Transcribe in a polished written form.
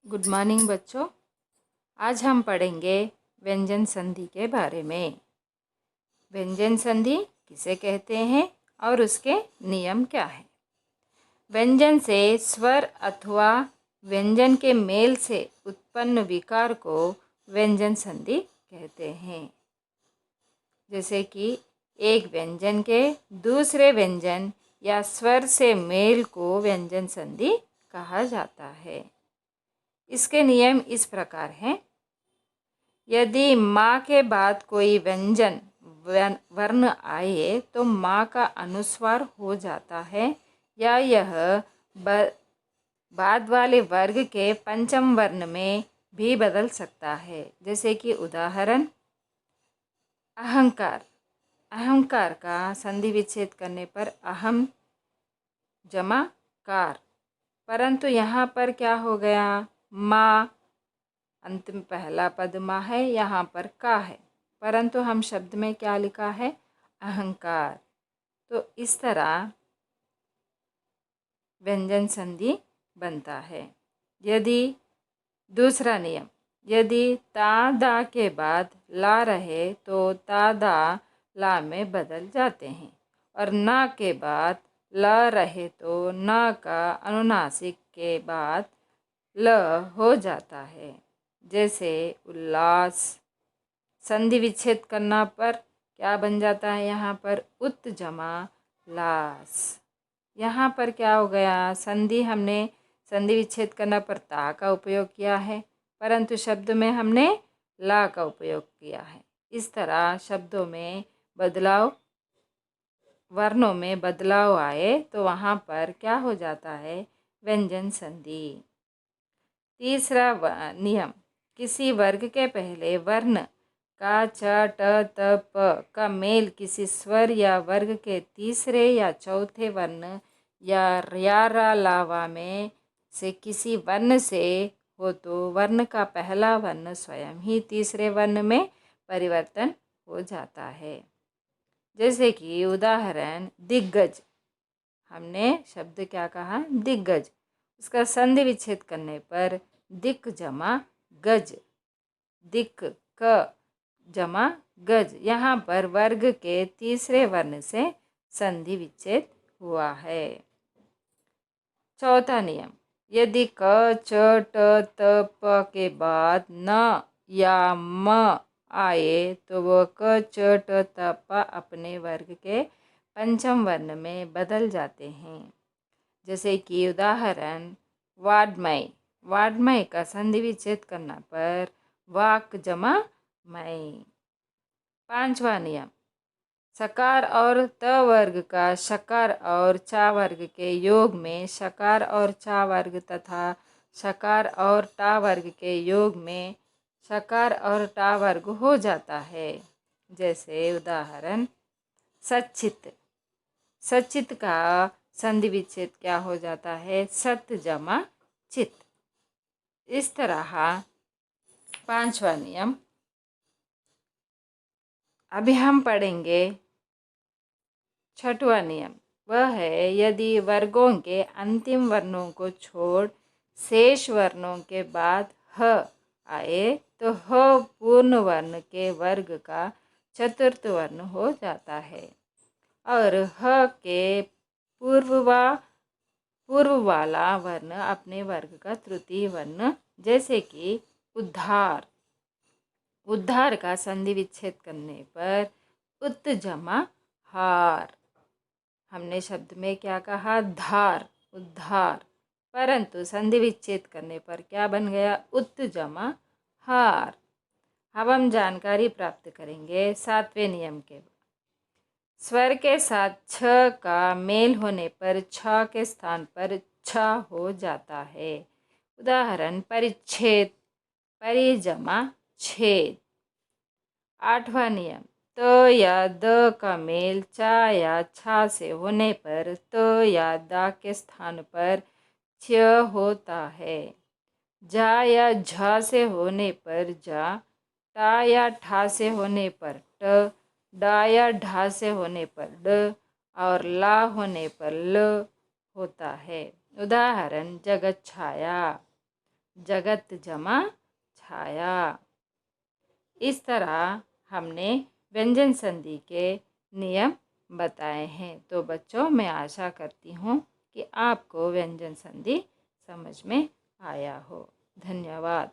Good morning बच्चों। आज हम पढ़ेंगे व्यंजन संधि के बारे में। व्यंजन संधि किसे कहते हैं और उसके नियम क्या है। व्यंजन से स्वर अथवा व्यंजन के मेल से उत्पन्न विकार को व्यंजन संधि कहते हैं। जैसे कि एक व्यंजन के दूसरे व्यंजन या स्वर से मेल को व्यंजन संधि कहा जाता है। इसके नियम इस प्रकार हैं। यदि माँ के बाद कोई व्यंजन वर्ण आए तो माँ का अनुस्वार हो जाता है या यह बाद वाले वर्ग के पंचम वर्ण में भी बदल सकता है। जैसे कि उदाहरण अहंकार। अहंकार का संधि विच्छेद करने पर अहम जमा कार, परंतु यहाँ पर क्या हो गया, माँ अंतिम पहला पद माँ है, यहाँ पर का है, परंतु हम शब्द में क्या लिखा है, अहंकार। तो इस तरह व्यंजन संधि बनता है। यदि दूसरा नियम, यदि ता दा के बाद ला रहे तो ता दा ला में बदल जाते हैं, और ना के बाद ल रहे तो न का अनुनासिक के बाद ल हो जाता है। जैसे उल्लास। संधि विच्छेद करना पर क्या बन जाता है, यहाँ पर उत जमा लास। यहाँ पर क्या हो गया, संधि हमने संधि विच्छेद करना पर ता का उपयोग किया है, परंतु शब्द में हमने ला का उपयोग किया है। इस तरह शब्दों में बदलाव, वर्णों में बदलाव आए तो वहाँ पर क्या हो जाता है, व्यंजन संधि। तीसरा नियम, किसी वर्ग के पहले वर्ण का च ट त प का मेल किसी स्वर या वर्ग के तीसरे या चौथे वर्ण या रा ला वा में से किसी वर्ण से हो तो वर्ण का पहला वर्ण स्वयं ही तीसरे वर्ण में परिवर्तन हो जाता है। जैसे कि उदाहरण दिग्गज। हमने शब्द क्या कहा, दिग्गज। उसका संधि विच्छेद करने पर दिक जमा गज, दिक क जमा गज। यहाँ पर वर्ग के तीसरे वर्ण से संधि विच्छेद हुआ है। चौथा नियम, यदि क च ट त प के बाद न या म आए तो वह क च ट त प अपने वर्ग के पंचम वर्ण में बदल जाते हैं। जैसे कि उदाहरण वाड्मय। वाड्मय का संधि विच्छेद करना पर वाक जमा मय। पांचवा नियम, सकार और त वर्ग का शकार और चा वर्ग के योग में शकार और चा वर्ग तथा शकार और टा वर्ग के योग में शकार और टा वर्ग हो जाता है। जैसे उदाहरण सच्चित। सच्चित का संधि विच्छेद क्या हो जाता है, सत जमा चित। इस तरह पांचवा नियम। अभी हम पढ़ेंगे छठवां नियम। वह है, यदि वर्गों के अंतिम वर्णों को छोड़ शेष वर्णों के बाद ह आए तो ह पूर्ण वर्ण के वर्ग का चतुर्थ वर्ण हो जाता है, और ह के पूर्व वाला वर्ण अपने वर्ग का तृतीय वर्ण। जैसे कि उद्धार। उद्धार का संधि विच्छेद करने पर उत जमा हार। हमने शब्द में क्या कहा, धार, उद्धार, परंतु संधि विच्छेद करने पर क्या बन गया, उत जमा हार। अब हम जानकारी प्राप्त करेंगे सातवें नियम के। स्वर के साथ छ का मेल होने पर छ के स्थान पर छ हो जाता है। उदाहरण परिच्छेद, परिजमा छेद। आठवां नियम, त या द का मेल चा या छा से होने पर त या दा के स्थान पर छ होता है। जा या झा से होने पर जा, टा या ठा से होने पर ट, डा या ढा से होने पर ड, और ला होने पर ल होता है। उदाहरण जगत छाया। जगत जमा छाया। इस तरह हमने व्यंजन संधि के नियम बताए हैं। तो बच्चों, मैं आशा करती हूँ कि आपको व्यंजन संधि समझ में आया हो। धन्यवाद।